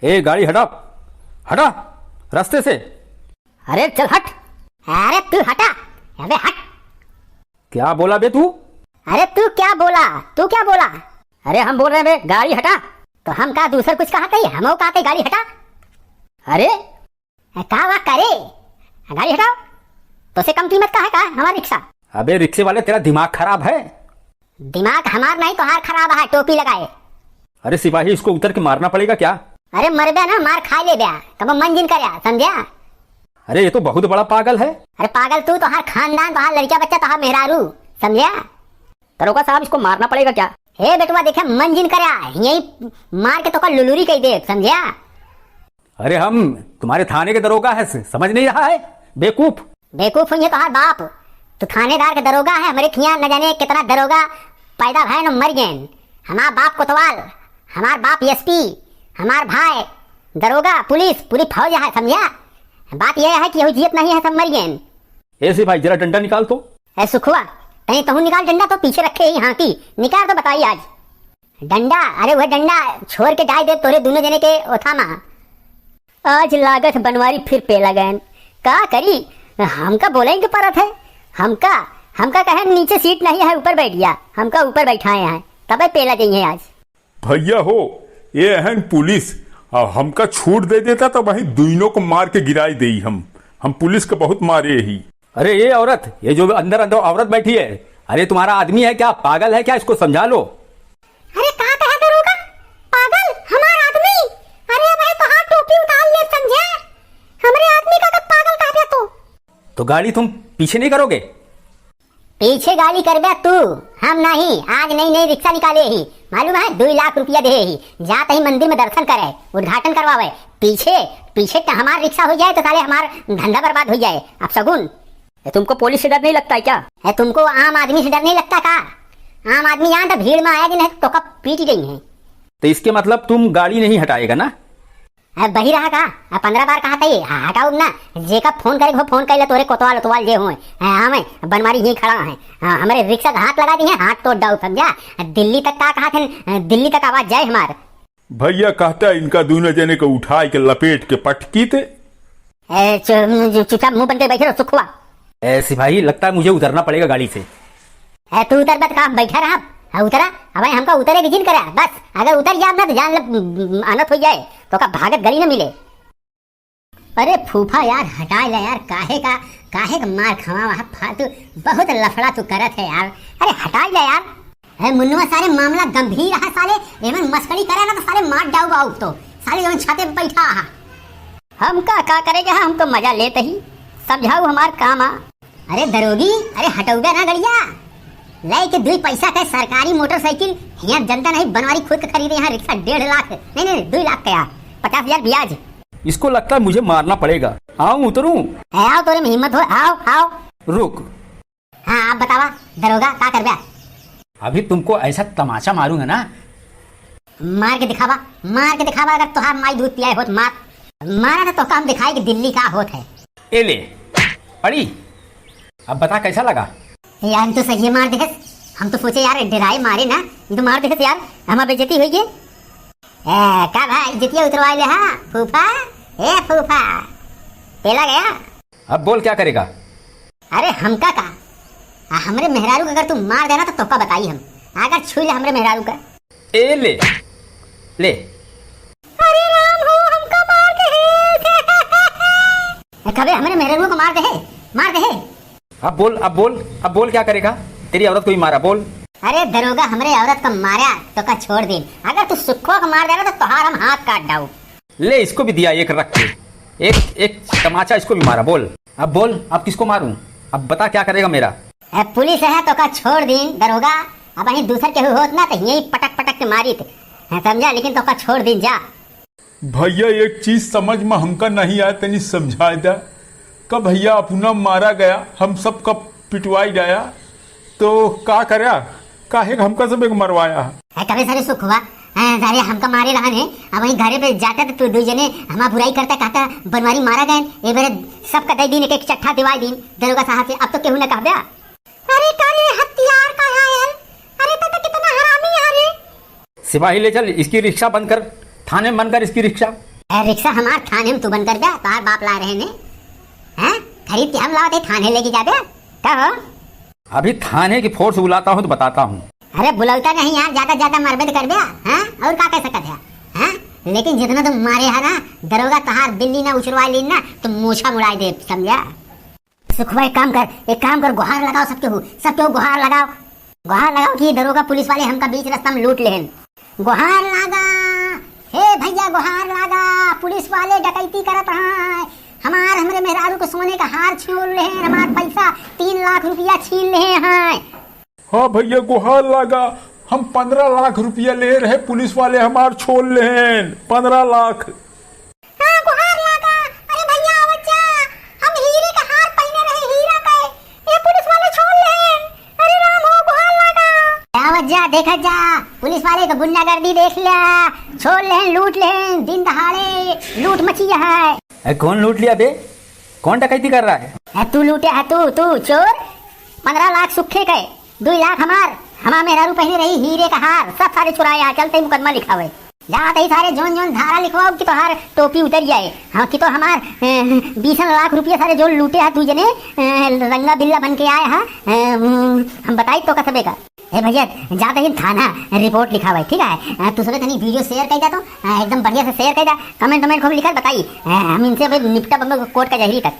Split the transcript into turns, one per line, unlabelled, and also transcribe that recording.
ए गाड़ी हटा, हटा रास्ते से।
अरे चल हट। अरे तू हटा। अबे हट।
क्या बोला बे तू?
अरे तू क्या बोला? तू क्या बोला? अरे हम बोल रहे हैं बे गाड़ी हटा। तो हम कहा दूसर कुछ कहा कही, हम कहते गाड़ी हटा। अरे का वाक करे, गाड़ी हटाओ। तो से कम कीमत का है का हमारा रिक्शा?
अबे रिक्शे वाले तेरा दिमाग खराब है।
दिमाग हमार नहीं तो हार खराब है, टोपी लगाए।
अरे सिपाही इसको उतर के मारना पड़ेगा क्या?
अरे मर बे ना, मार खा ले बे, कब मंजिन करया, समझा?
अरे ये तो बहुत बड़ा पागल है।
अरे पागल तू तो हर खानदान तो हर लड़का बच्चा तो हर मेहरारू, समझा?
दरोगा साहब इसको मारना पड़ेगा क्या?
हे बेटवा देखे मंजिन करया, यही मार के तो का लुलुरी कही दे, समझा?
अरे हम तुम्हारे थाने के दरोगा है, समझ नहीं रहा है बेवकूफ।
बेवकूफ हुई है तो हर बाप, तो थानेदार का दरोगा है। हमारे खिया न जाने कितना दरोगा पैदा भय न मर गए। हमार बाप कोतवाल, हमार बाप एसपी, हमार भाई दरोगा, पुलिस पूरी फौज है, समझा? बात यह है कि यही जियत नहीं है, सब मर गए।
ऐसे भाई जरा डंडा निकाल तो।
ऐ सुखुआ कहीं कहूँ निकाल डंडा, तो पीछे रखे ही हाँ की निकाल तो बताइए आज डंडा। अरे वह डंडा छोड़ के जाए दे तोरे दोनों जने के ओथामा। आज लागत बनवारी फिर पे लगन का करी। हमका बोलेंगे परत है, हमका कहे नीचे सीट नहीं है ऊपर बैठ गया, हमका ऊपर बैठाए हैं तब पेला चाहिए आज।
भैया हो ये अहन पुलिस हमका छूट दे देता तो वही दोनों को मार के गिराई दे। हम पुलिस को बहुत मारे ही।
अरे ये औरत, ये जो अंदर अंदर औरत बैठी है, अरे तुम्हारा आदमी है क्या, पागल है क्या, इसको समझा लो।
अरे कहाँ कहा दरोगा पागल, हमारा आदमी? अरे भाई तो हाथ टोपी उतार ले, समझे? हमारे आदमी का कब पागल कह दिया
तो गाड़ी तुम पीछे नहीं करोगे?
पीछे गाली कर बे तू, हम नहीं। आज नई रिक्शा निकाले ही, मालूम है 2 लाख रुपया दे ही, जाते ही मंदिर में दर्शन करे, उद्घाटन करवावे। पीछे तो हमारा रिक्शा हो जाए तो साले हमारा धंधा बर्बाद हो जाए। अब सगुन
तुमको पुलिस से डर नहीं लगता है क्या?
है तुमको आम आदमी से डर नहीं लगता का? आम आदमी यहाँ तो भीड़ में आया कि नहीं तो कब पीट गई है।
तो इसके मतलब तुम गाड़ी नहीं हटाएगा ना?
बही रहा का 15 बार कहा था ये हटाओ ना। जे का फोन करे फोन कर ले, तोरे कोतवाल जे हुए हमें बनवारी यही खड़ा है, हमारे रिक्शा का हाथ लगा दी है, हाथ तोड़ डाउ, समझा? दिल्ली तक का कहा थे, दिल्ली तक आवाज जाए हमार।
भैया कहता इनका दोनों जने को उठाए के लपेट के पटकी थे।
चुपचाप मुंह बन के बैठे रहो सुखुआ।
सिपाही लगता है मुझे उतरना पड़ेगा गाड़ी से।
तू उतर बत का बैठा रहा, उतरा। अब हमका उतरे की जिन करा बस, अगर उतर जाए ना तो जान अनत हो जाए तो का भागत गली न मिले। अरे फूफा यार हटा ले यार, काहे का मार खवा फालतू, बहुत लफड़ा तू करत है यार। अरे हटा ले यार। अरे मुन्नुआ सारे मामला गंभीर है, साले एमन मस्करी करे ना तो साले मार डाऊ आउ, तो साले एमन छाते पे बैठा है। हम का करेगा, हम तो मजा लेते ही, समझाऊ हमार काम आ। अरे दरोगी, अरे हटौगा ना गड़िया लाई के 2 पैसा का सरकारी मोटरसाइकिल यहाँ जनता नहीं बनवारी खुद खरीदे, यहाँ रिक्शा 1.5 लाख नहीं 2 लाख का, 50,000 ब्याज।
इसको लगता है मुझे मारना पड़ेगा। आओ उतरूं?
आओ तोरे में हिम्मत हो, आओ।
रुक।
हाँ आप बतावा दरोगा का कर बे?
अभी तुमको ऐसा तमाचा मारूंगा ना,
मार के दिखावा। अगर तुहार माई दूध पियाए होत मारा तो हम दिखाए कि दिल्ली का होत है।
ए ले पड़ी। अब बता कैसा लगा?
यार तो सही मार देखे, हम तो सोचे यार डराए मारे ना, तो मार देखे यार हमारा बेइज्जती हुई है। का भाई इज्जतिया उतरवाए ले। हाँ फूफा, फूफा पेला गया।
अब बोल क्या करेगा?
अरे हमका का हमरे मेहरारू का अगर तू मार देना तो तोका बताई हम, अगर छू ले हमरे मेहरारू का।
ए ले
अरे राम हो, हमका मार दे कबे हमरे मेहरारू को मार दे।
अब बोल क्या करेगा? तेरी औरत को ही मारा, बोल।
अरे दरोगा हमरे औरत को मारा तो का छोड़ दे, अगर तू सुखो को मार देना तो तोहार हम हाथ काट डाऊ।
ले इसको भी दिया एक रख के, एक तमाचा इसको भी मारा। बोल अब बोल, अब किसको मारूं? अब बता क्या करेगा मेरा?
पुलिस है तो का छोड़ दी दरोगा, अब अही दूसर के होत ना तो यही पटक के मारी थे, समझा? लेकिन तो का छोड़ दी जा।
भैया एक चीज समझ में हमका नहीं आया, तनी समझा दे। कब भैया अपना मारा गया, हम सब कब पिटवाई गया तो का करया, काहे हमका सब एक मरवाया
कभी सारे सुख हुआ सारे हमका मारे रहने। अब वही घरे पे जाता तो 2 जने हमारा बुराई करता, कहता बनवारी मारा गए, ये बारे सब कतई दिन एक चट्ठा दिवाई दिन दरोगा साहब से। अब तो केहू न कह दिया। अरे कारे हथियार का है यार, अरे तो कितना हरामी है रे।
सिपाही ले चल, इसकी रिक्शा बंद कर, थाने में बंद कर इसकी रिक्शा।
रिक्शा हमार थाने में तू बंद कर दे, तार बाप ला रहे ने हैं, खरीद के हम लाते थाने लेके जाबे का हो।
अभी थाने की फोर्स बुलाता हूँ तो बताता हूँ।
अरे बुलाता नहीं यार, ज्यादा ज्यादा मरबे तो कर दे हैं, और का कह सकत है हैं। लेकिन जितना तुम मारे है ना दरोगा तहार दिल्ली ना उछलवा ली ना तो मूछा मुड़ाई दे, समझा। सुखवा एक काम कर, गुहार लगाओ सबके गुहार लगाओ कि दरोगा पुलिस वाले हमका बीच रास्ता में लूट लेन। गुहार लगा, हे भैया गुहार लगा, पुलिस वाले डकैती करत हैं, हमरे मेहरारू को सोने का हार छीन रहे हैं, हमार पैसा 3 लाख रुपया छीन रहे हैं।
हाँ भैया गुहार लगा, हम 15 लाख रुपया ले रहे, पुलिस वाले हमार छोड़ ले 15 लाख।
हाँ गुहार लगा, अरे भैया बच्चा, हम हीरे का हार पहने रहे, हीरा का ये पुलिस वाले छोड़ ले, अरे राम हो गुहार लगा। आवत जा देखा जा, पुलिस वाले का गुंडागर्दी देख लिया, छोड़ ले लूट ले, दिन दहाड़े लूट मची है।
कौन लूट लिया बे? कौन डकैती कर रहा है?
तू लूटे है, तू चोर। 15 लाख सुखे के, 2 लाख हमार मेहरारू पहने रही हीरे का हार सब सारे चुराए। चलते ही मुकदमा लिखावे, जाते ही सारे जोन धारा लिखवाओ कि तोहार टोपी उतर जाए। हाँ कि तो हमार 20 लाख रुपया सारे जो लूटे है तू जने रंगा बिल्ला बन के आए है, हम बताई तो कसबे का। ए भैया जाते ही थाना रिपोर्ट लिखावे, ठीक है। तू सबे तनी वीडियो शेयर कर दे, तो एकदम बढ़िया से शेयर कर दे, कमेंट खूब लिखा बताई, हम इनसे निपटा बंगो कोर्ट का जहरी तक।